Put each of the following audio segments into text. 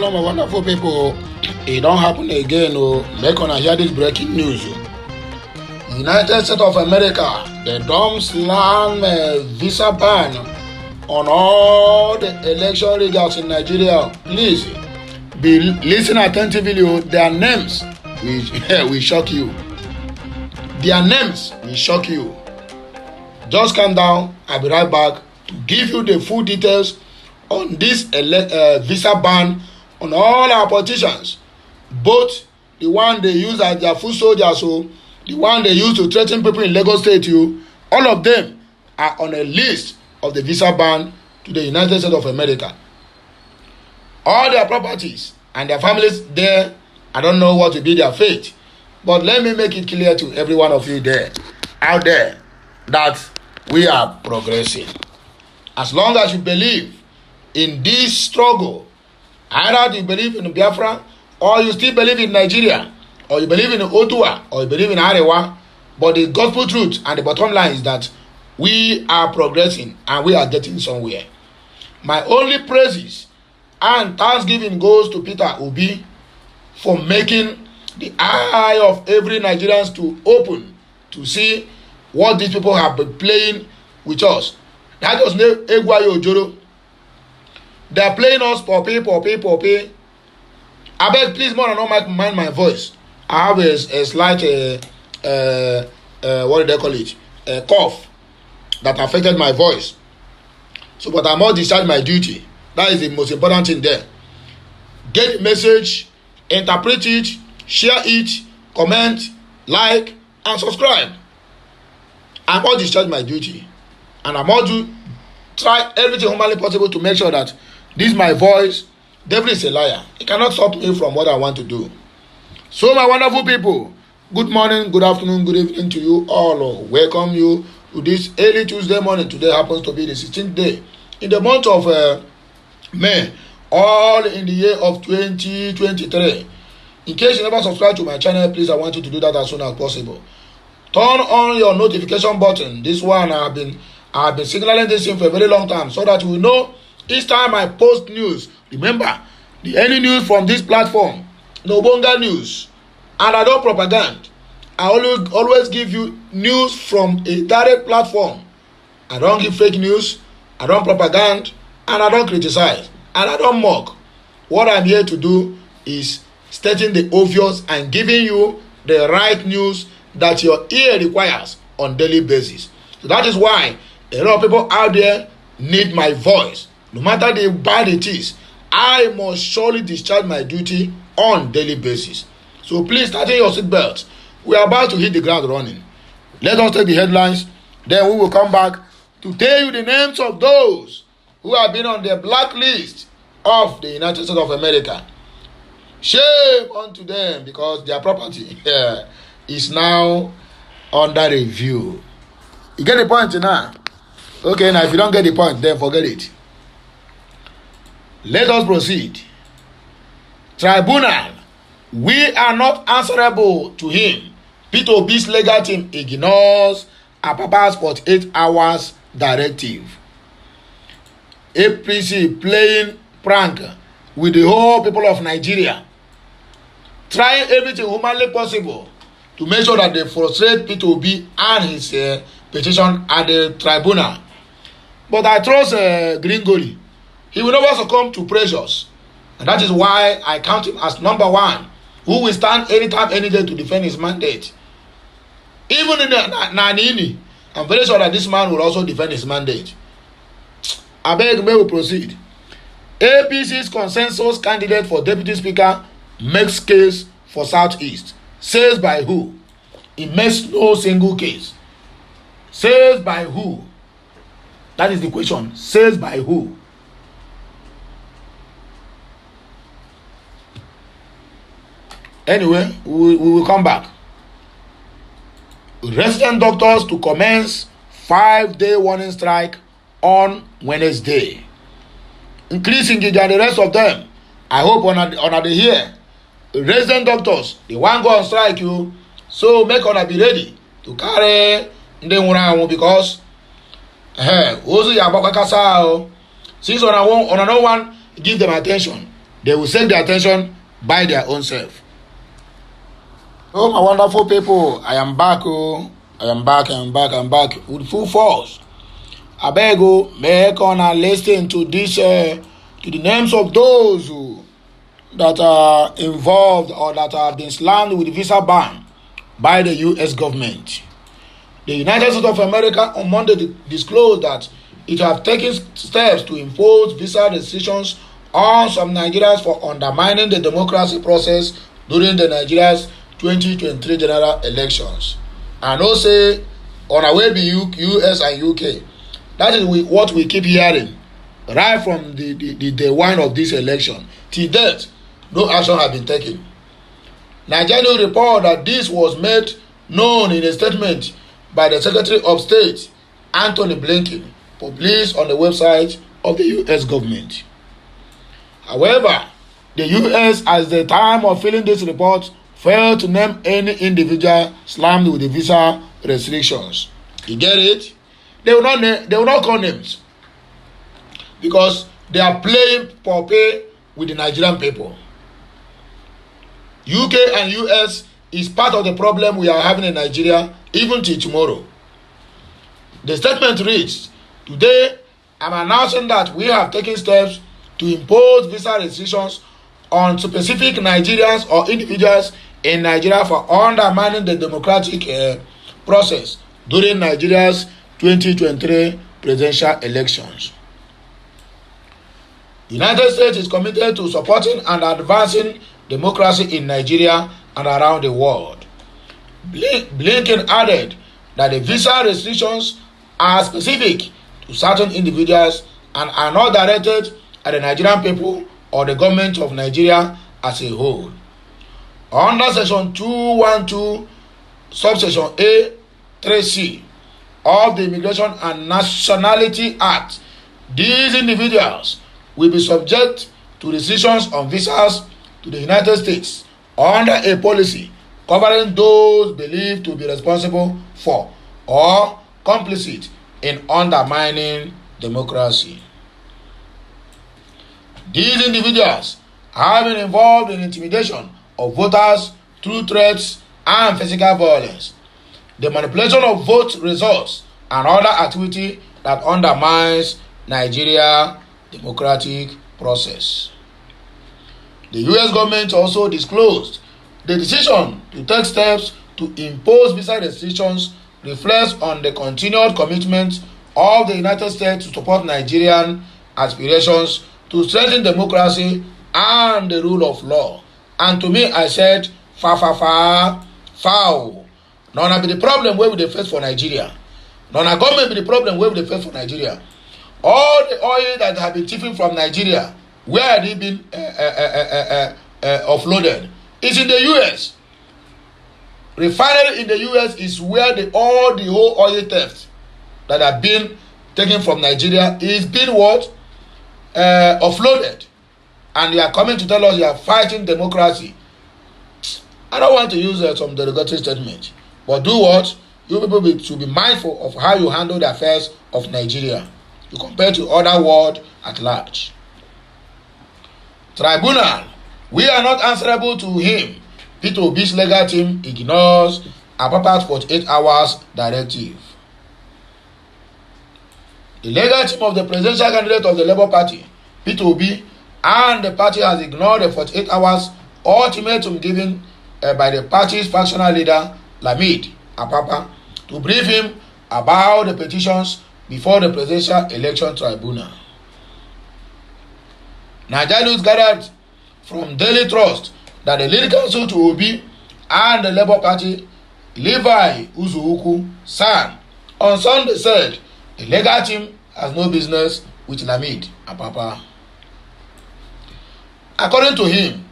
hello, my wonderful people. It don't happen again. Make on hear this breaking news. United States of America, they don't slam visa ban on all the election riggers in Nigeria. Please be listen attentively. Their names will shock you. Their names will shock you. Just calm down. I'll be right back to give you the full details on this visa ban on all our politicians, both the one they use as their foot soldiers, so the one they use to threaten people in Lagos State, all of them are on a list of the visa ban to the United States of America. All their properties and their families there, I don't know what will be their fate, but let me make it clear to every one of you there, out there, that we are progressing. As long as you believe in this struggle, either you believe in Biafra, or you still believe in Nigeria, or you believe in Ottawa, or you believe in Arewa, but the gospel truth and the bottom line is that we are progressing and we are getting somewhere. My only praises and thanksgiving goes to Peter Obi for making the eye of every Nigerian to open to see what these people have been playing with us. That was Egwayo Ojoro. They are playing us poppy. I beg, please, more than not mind my voice. I have a slight, what do they call it? A cough that affected my voice. So, but I must discharge my duty. That is the most important thing there. Get the message, interpret it, share it, comment, like, and subscribe. I must discharge my duty. And I must try everything humanly possible to make sure that this my voice, devil is a liar. It cannot stop me from what I want to do. So my wonderful people, good morning, good afternoon, good evening to you all. Welcome you to this early Tuesday morning. Today happens to be the 16th day in the month of May, all in the year of 2023. In case you never subscribe to my channel, please, I want you to do that as soon as possible. Turn on your notification button. This one I've been signaling this thing for a very long time so that you will know each time I post news. Remember, any news from this platform, no bonga news, and I don't propaganda. I always give you news from a direct platform. I don't give fake news, I don't propaganda, and I don't criticize, and I don't mock. What I'm here to do is stating the obvious and giving you the right news that your ear requires on daily basis. So that is why a lot of people out there need my voice. No matter the bad it is, I must surely discharge my duty on daily basis. So please tighten your seatbelts. We are about to hit the ground running. Let us take the headlines. Then we will come back to tell you the names of those who have been on the blacklist of the United States of America. Shame unto them because their property is now under review. You get the point now? Okay, now if you don't get the point, then forget it. Let us proceed. Tribunal, we are not answerable to him. Peter Obi's legal team ignores Apapa's 48 hours directive. APC playing prank with the whole people of Nigeria, trying everything humanly possible to make sure that they frustrate Peter Obi and his petition at the tribunal. But I trust Gringoli. He will never succumb to pressures. And that is why I count him as number one, who will stand anytime, any day to defend his mandate. Even in the Nanini, I'm very sure that this man will also defend his mandate. I beg, may we proceed. APC's consensus candidate for deputy speaker makes case for Southeast. Says by who? He makes no single case. Says by who? That is the question. Says by who? Anyway, we will come back. Resident doctors to commence 5-day warning strike on Wednesday. Increasing it and the rest of them. I hope on the here. Resident doctors, they want go on strike you. So make on be ready to carry the because also ya KASALA. Since on no one give them attention. they will take their attention by their own self. Oh, my wonderful people, I am back. Oh, I am back with full force. I beg you, make on and listen to this, to the names of those that are involved or that have been slammed with visa ban by the U.S. government. The United States of America on Monday disclosed that it has taken steps to impose visa restrictions on some Nigerians for undermining the democracy process during the Nigeria's 2023 general elections. And also, on our way be US and UK. That is what we keep hearing right from the day one of this election. Till date, no action has been taken. Nigerian report that this was made known in a statement by the Secretary of State, Anthony Blinken, published on the website of the U.S. government. However, the U.S. at the time of filing this report failed to name any individual slammed with the visa restrictions. You get it? They will not call names because they are playing for pay with the Nigerian people. UK and US is part of the problem we are having in Nigeria even till tomorrow. The statement reads, "Today, I'm announcing that we have taken steps to impose visa restrictions on specific Nigerians or individuals in Nigeria for undermining the democratic process during Nigeria's 2023 presidential elections. The United States is committed to supporting and advancing democracy in Nigeria and around the world." Blinken added that the visa restrictions are specific to certain individuals and are not directed at the Nigerian people or the government of Nigeria as a whole. Under Section 212, Subsection A, 3C of the Immigration and Nationality Act, these individuals will be subject to restrictions on visas to the United States under a policy covering those believed to be responsible for or complicit in undermining democracy. These individuals have been involved in intimidation of voters through threats and physical violence, the manipulation of vote results, and other activity that undermines Nigeria's democratic process. The U.S. government also disclosed the decision to take steps to impose visa restrictions reflects on the continued commitment of the United States to support Nigerian aspirations to strengthen democracy and the rule of law. And to me, I said, foul. None be the problem where we dey face for Nigeria. None government be the problem where we dey face for Nigeria. All the oil that have been taken from Nigeria, where have they been offloaded? It's in the U.S. Refinery in the U.S. is where the whole oil theft that have been taken from Nigeria is being what? Offloaded. And they are coming to tell us they are fighting democracy. I don't want to use some derogatory statement, but do what? You people should be mindful of how you handle the affairs of Nigeria. You compare to other world at large. Tribunal. We are not answerable to him. Peter Obi's legal team ignores Apapa's 48 hours directive. The legal team of the presidential candidate of the Labour Party, Peter Obi, and the party has ignored the 48 hours ultimatum given by the party's factional leader, Lamid Apapa, to brief him about the petitions before the presidential election tribunal. Nigerians gathered from Daily Trust that the lead counsel to Obi and the Labour Party, Levi Uzuuku San, on Sunday said the legal team has no business with Lamid Apapa. According to him,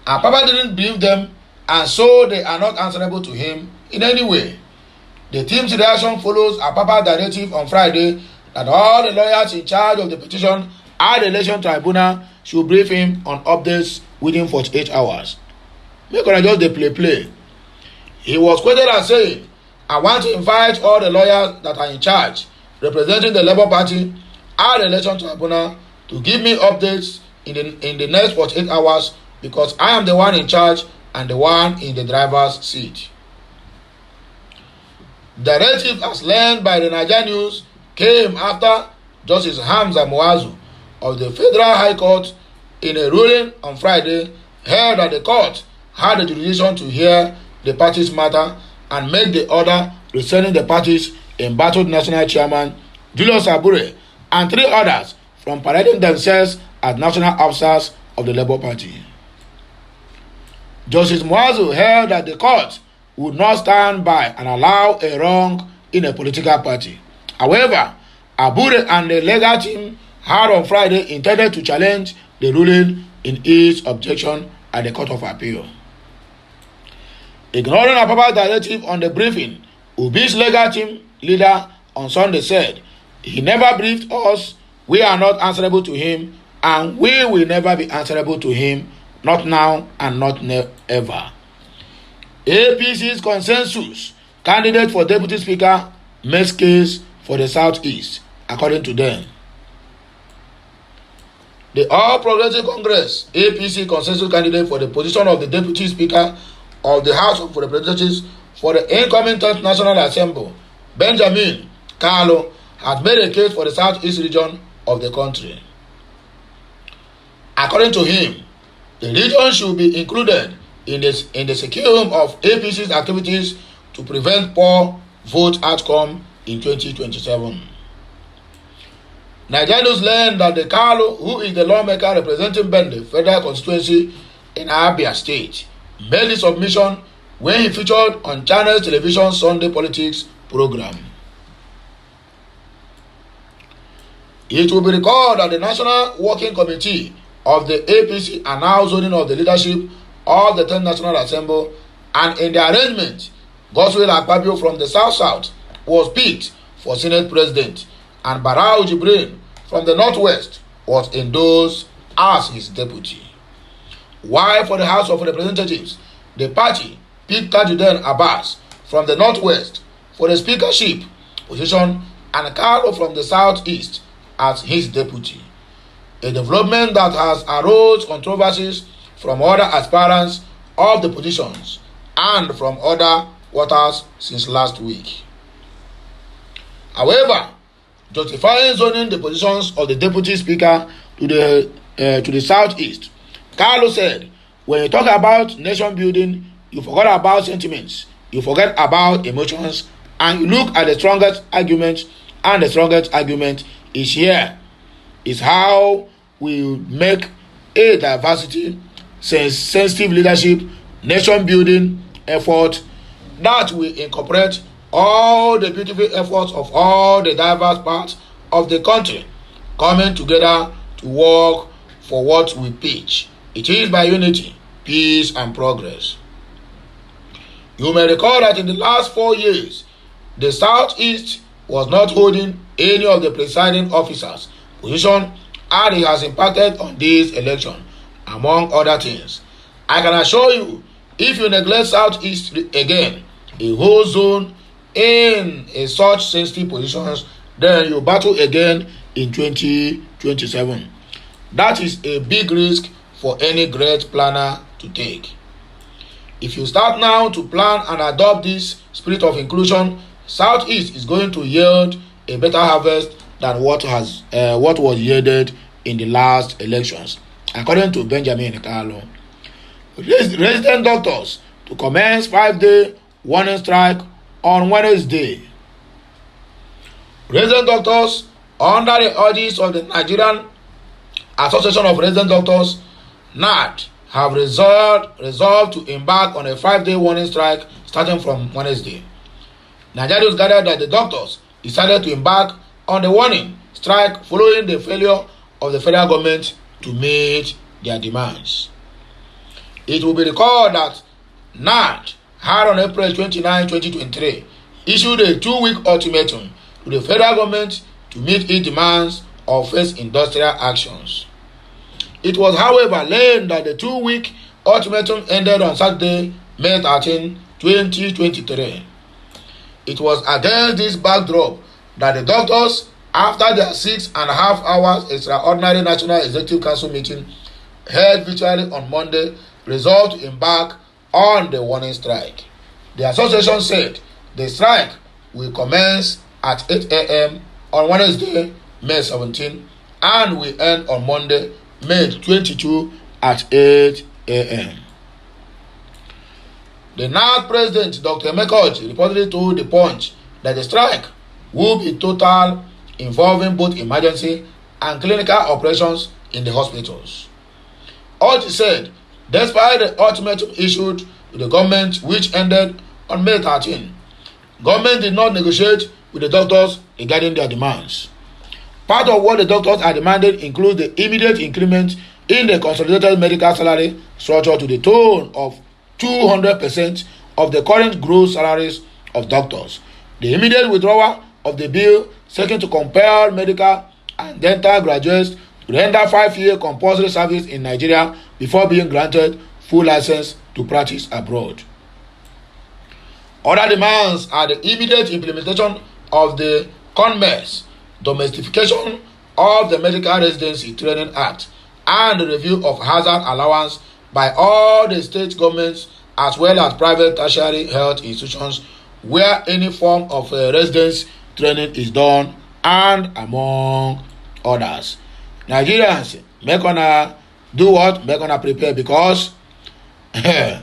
Apapa didn't brief them and so they are not answerable to him in any way. The team's reaction follows Apapa's directive on Friday that all the lawyers in charge of the petition at the election tribunal should brief him on updates within 48 hours. Make una just dey play. He was quoted as saying, "I want to invite all the lawyers that are in charge representing the Labour Party at the election tribunal to give me updates in the next 48 hours because I am the one in charge and the one in the driver's seat. Directive as learned by the Nigerian news came after Justice Hamza Muazu of the Federal High Court in a ruling on Friday held that the court had the jurisdiction to hear the parties' matter and make the order returning the parties embattled National Chairman Julius Abure and 3 others from parading themselves as national officers of the Labour Party. Justice Muazu held that the court would not stand by and allow a wrong in a political party. However, Abure and the legal team had on Friday intended to challenge the ruling in its objection at the Court of Appeal. Ignoring Apapa's directive on the briefing, Obi's legal team leader on Sunday said, "He never briefed us, we are not answerable to him, and we will never be answerable to him, not now and not ever." APC's consensus candidate for deputy speaker makes case for the Southeast, according to them. The All Progressive Congress APC consensus candidate for the position of the deputy speaker of the House of Representatives for the incoming 10th National Assembly, Benjamin Kalu, has made a case for the Southeast region of the country. According to him, the region should be included in the scheme of APC's activities to prevent poor vote outcome in 2027. Nigerians learned that the Kalu, who is the lawmaker representing Bende Federal Constituency in Abia State, made the submission when he featured on Channels Television Sunday Politics program. It will be recalled that the National Working Committee of the APC announced zoning of the leadership of the 10th National Assembly, and in the arrangement, Godswill Akpabio from the South was picked for Senate President, and Barau Jibrin from the Northwest was endorsed as his deputy. While for the House of Representatives, the party picked Tajuddin Abbas from the Northwest for the speakership position and Carlo from the Southeast as his deputy. A development that has aroused controversies from other aspirants of the positions and from other quarters since last week. However, justifying zoning the positions of the deputy speaker to the Southeast, Carlo said, "When you talk about nation building, you forget about sentiments, you forget about emotions, and you look at the strongest argument, and the strongest argument is here, is how we make a diversity, sensitive leadership, nation building effort that will incorporate all the beautiful efforts of all the diverse parts of the country coming together to work for what we pitch. It is by unity, peace, and progress." You may recall that in the last 4 years, the Southeast was not holding any of the presiding officers' position, and it has impacted on this election, among other things. I can assure you, if you neglect Southeast again, a whole zone in such sensitive positions, then you battle again in 2027. That is a big risk for any great planner to take. If you start now to plan and adopt this spirit of inclusion, Southeast is going to yield a better harvest than what was yielded in the last elections, according to Benjamin Kalu. Resident doctors to commence 5-day warning strike on Wednesday. Resident doctors, under the orders of the Nigerian Association of Resident Doctors, NAD, have resolved to embark on a 5-day warning strike starting from Wednesday. Nigerians gathered that the doctors decided to embark on the warning strike following the failure of the federal government to meet their demands. It will be recalled that NAD had on April 29, 2023, issued a 2-week ultimatum to the federal government to meet its demands or face industrial actions. It was, however, learned that the 2-week ultimatum ended on Saturday, May 13, 2023. It was against this backdrop that the doctors after their 6.5 hours extraordinary National Executive Council meeting held virtually on Monday, resolved to embark on the warning strike. The association said the strike will commence at 8 a.m. on Wednesday, May 17, and will end on Monday, May 22 at 8 a.m. The NARD president, Dr. Echoke, reportedly told The Punch that the strike will be total, involving both emergency and clinical operations in the hospitals. Oji said, despite the ultimatum issued to the government, which ended on May 13, government did not negotiate with the doctors regarding their demands. Part of what the doctors are demanding includes the immediate increment in the consolidated medical salary structure to the tune of 200% of the current gross salaries of doctors, the immediate withdrawal of the bill seeking to compel medical and dental graduates to render 5-year compulsory service in Nigeria before being granted full license to practice abroad. Other demands are the immediate implementation of the CONMES, domestication of the Medical Residency Training Act, and the review of hazard allowance by all the state governments as well as private tertiary health institutions where any form of residence training is done, and among others. Nigerians, make una do what? Make una prepare, because the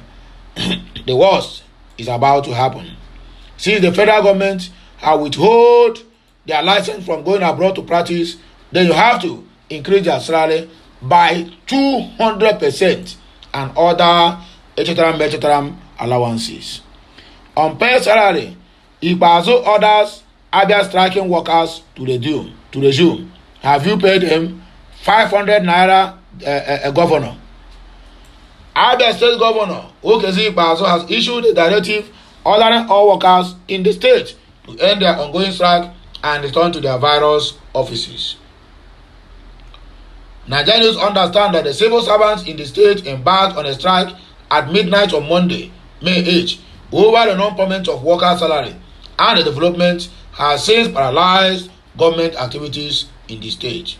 worst is about to happen. Since the federal government have withhold their license from going abroad to practice, then you have to increase their salary by 200% and other etc. allowances. On pay salary, Ipazo orders Abia striking workers to resume. Have you paid them 500 naira a governor? Abia State Governor Okezi Ipazo has issued a directive ordering all workers in the state to end their ongoing strike and return to their various offices. Nigerians understand that the civil servants in the state embarked on a strike at midnight on Monday, May 8, over the non-payment of workers' salary, and the development has since paralyzed government activities in the state.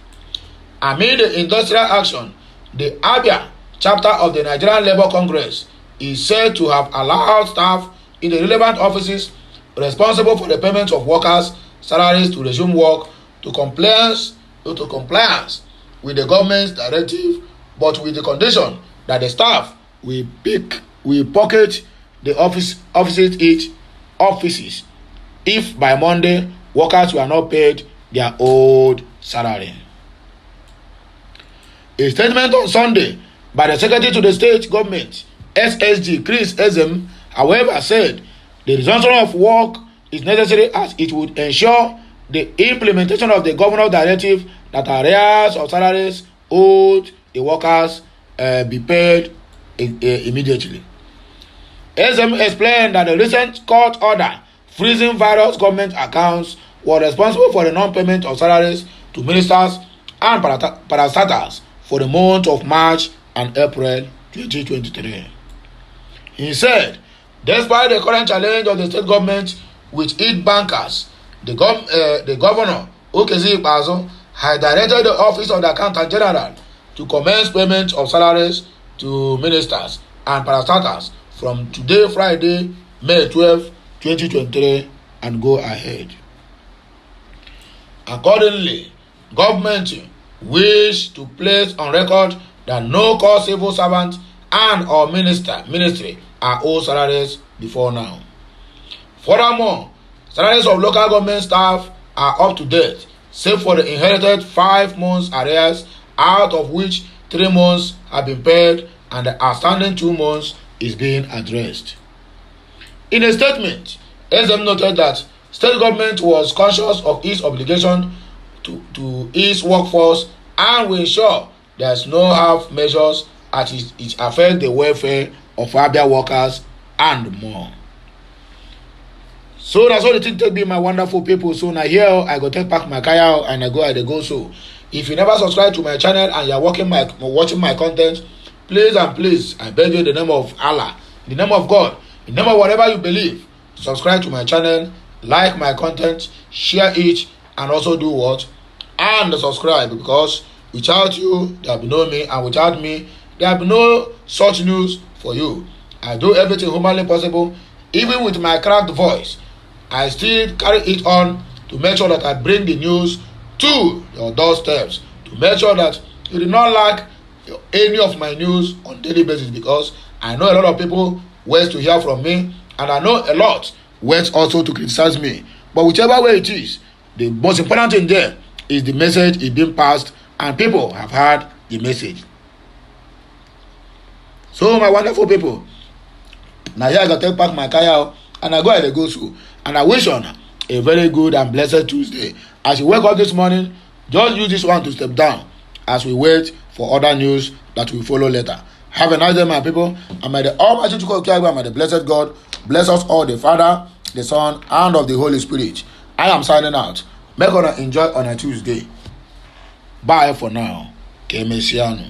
Amid the industrial action, the Abia chapter of the Nigerian Labour Congress is said to have allowed staff in the relevant offices responsible for the payment of workers' salaries to resume work to compliance with the government's directive, but with the condition that the staff will pocket the offices if by Monday workers were not paid their old salary. A statement on Sunday by the Secretary to the State Government, SSG Chris Ezem, however, said the resumption of work is necessary as it would ensure the implementation of the Governor's directive that arrears of salaries owed the workers be paid immediately. Ezem explained that the recent court order freezing various government accounts was responsible for the non-payment of salaries to ministers and parastatals for the month of March and April 2023. He said, despite the current challenge of the state government with its bankers, the governor, Okezi Ikpeazu, had directed the office of the accountant general to commence payment of salaries to ministers and parastatals from today, Friday, May 12, 2023, and go ahead. Accordingly, government wish to place on record that no core civil servant and or ministry are owed salaries before now. Furthermore, salaries of local government staff are up to date, save for the inherited 5 months arrears, out of which 3 months have been paid and the outstanding 2 months is being addressed. In a statement, SM noted that state government was conscious of its obligation to its workforce and will ensure there is no half measures as it affects the welfare of Abia workers and more. So that's all the thing to be, my wonderful people. So now here I go take back my car and I go so. If you never subscribe to my channel and you're watching my content, please I beg you in the name of Allah, in the name of God, in the name of whatever you believe, subscribe to my channel, like my content, share it, and also do what? And subscribe, because without you, there will be no me, and without me, there will be no such news for you. I do everything humanly possible, even with my cracked voice. I still carry it on to make sure that I bring the news to your doorsteps, to make sure that you do not lack any of my news on daily basis, because I know a lot of people wait to hear from me, and I know a lot wait also to criticize me. But whichever way it is, the most important thing there is the message is being passed, and people have heard the message. So my wonderful people, now here I go take back my car and I go ahead and go school, and I wish on a very good and blessed Tuesday. As you wake up this morning, just use this one to step down as we wait for other news that will follow later. Have a nice day, my people, and may the Almighty Echoke and may the blessed God bless us all, the Father, the Son, and of the Holy Spirit. I am signing out. Make us enjoy on a Tuesday. Bye for now. Kemesiano.